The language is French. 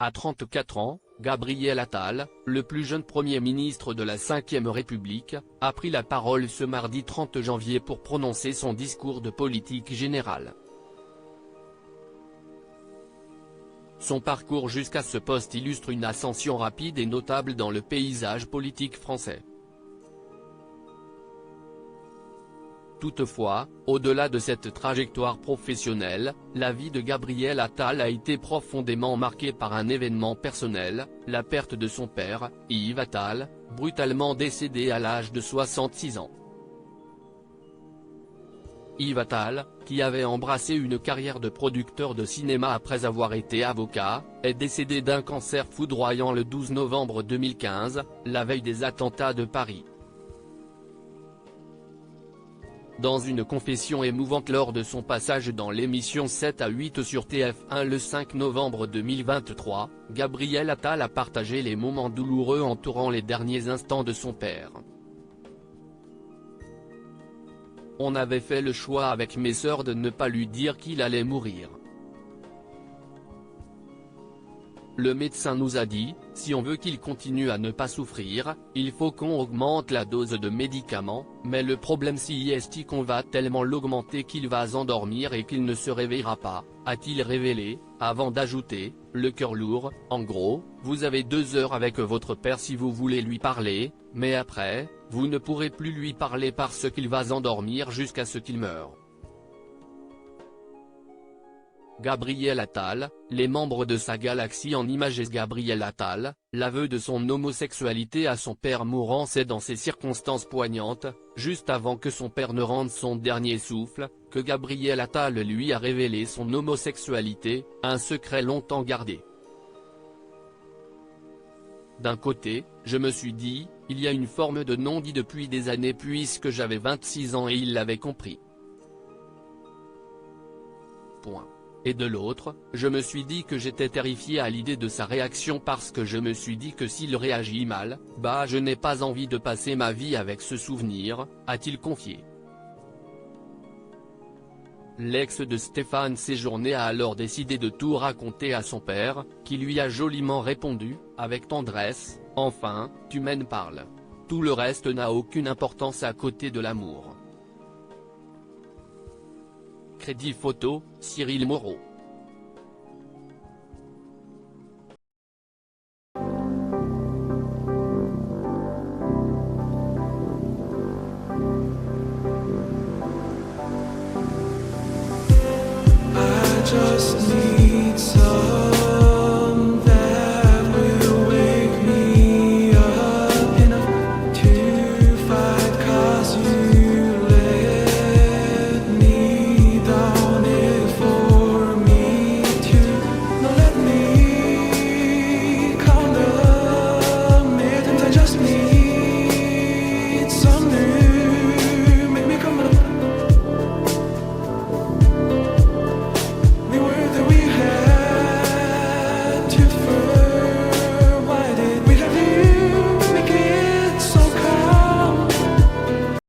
À 34 ans, Gabriel Attal, le plus jeune Premier ministre de la Ve République, a pris la parole ce mardi 30 janvier pour prononcer son discours de politique générale. Son parcours jusqu'à ce poste illustre une ascension rapide et notable dans le paysage politique français. Toutefois, au-delà de cette trajectoire professionnelle, la vie de Gabriel Attal a été profondément marquée par un événement personnel, la perte de son père, Yves Attal, brutalement décédé à l'âge de 66 ans. Yves Attal, qui avait embrassé une carrière de producteur de cinéma après avoir été avocat, est décédé d'un cancer foudroyant le 12 novembre 2015, la veille des attentats de Paris. Dans une confession émouvante lors de son passage dans l'émission 7 à 8 sur TF1 le 5 novembre 2023, Gabriel Attal a partagé les moments douloureux entourant les derniers instants de son père. On avait fait le choix avec mes sœurs de ne pas lui dire qu'il allait mourir. Le médecin nous a dit, si on veut qu'il continue à ne pas souffrir, il faut qu'on augmente la dose de médicaments, mais le problème c'est qu'on va tellement l'augmenter qu'il va s'endormir et qu'il ne se réveillera pas, a-t-il révélé, avant d'ajouter, le cœur lourd, en gros, vous avez 2 heures avec votre père si vous voulez lui parler, mais après, vous ne pourrez plus lui parler parce qu'il va s'endormir jusqu'à ce qu'il meure. Gabriel Attal, les membres de sa galaxie en images. Gabriel Attal, l'aveu de son homosexualité à son père mourant. C'est dans ces circonstances poignantes, juste avant que son père ne rende son dernier souffle, que Gabriel Attal lui a révélé son homosexualité, un secret longtemps gardé. D'un côté, je me suis dit, il y a une forme de non-dit depuis des années puisque j'avais 26 ans et il l'avait compris. Point. Et de l'autre, je me suis dit que j'étais terrifié à l'idée de sa réaction parce que je me suis dit que s'il réagit mal, bah je n'ai pas envie de passer ma vie avec ce souvenir, a-t-il confié. L'ex de Stéphane Séjourné a alors décidé de tout raconter à son père, qui lui a joliment répondu, avec tendresse, « Enfin, tu m'en parles. Tout le reste n'a aucune importance à côté de l'amour. » Crédit photo, Cyril Moreau.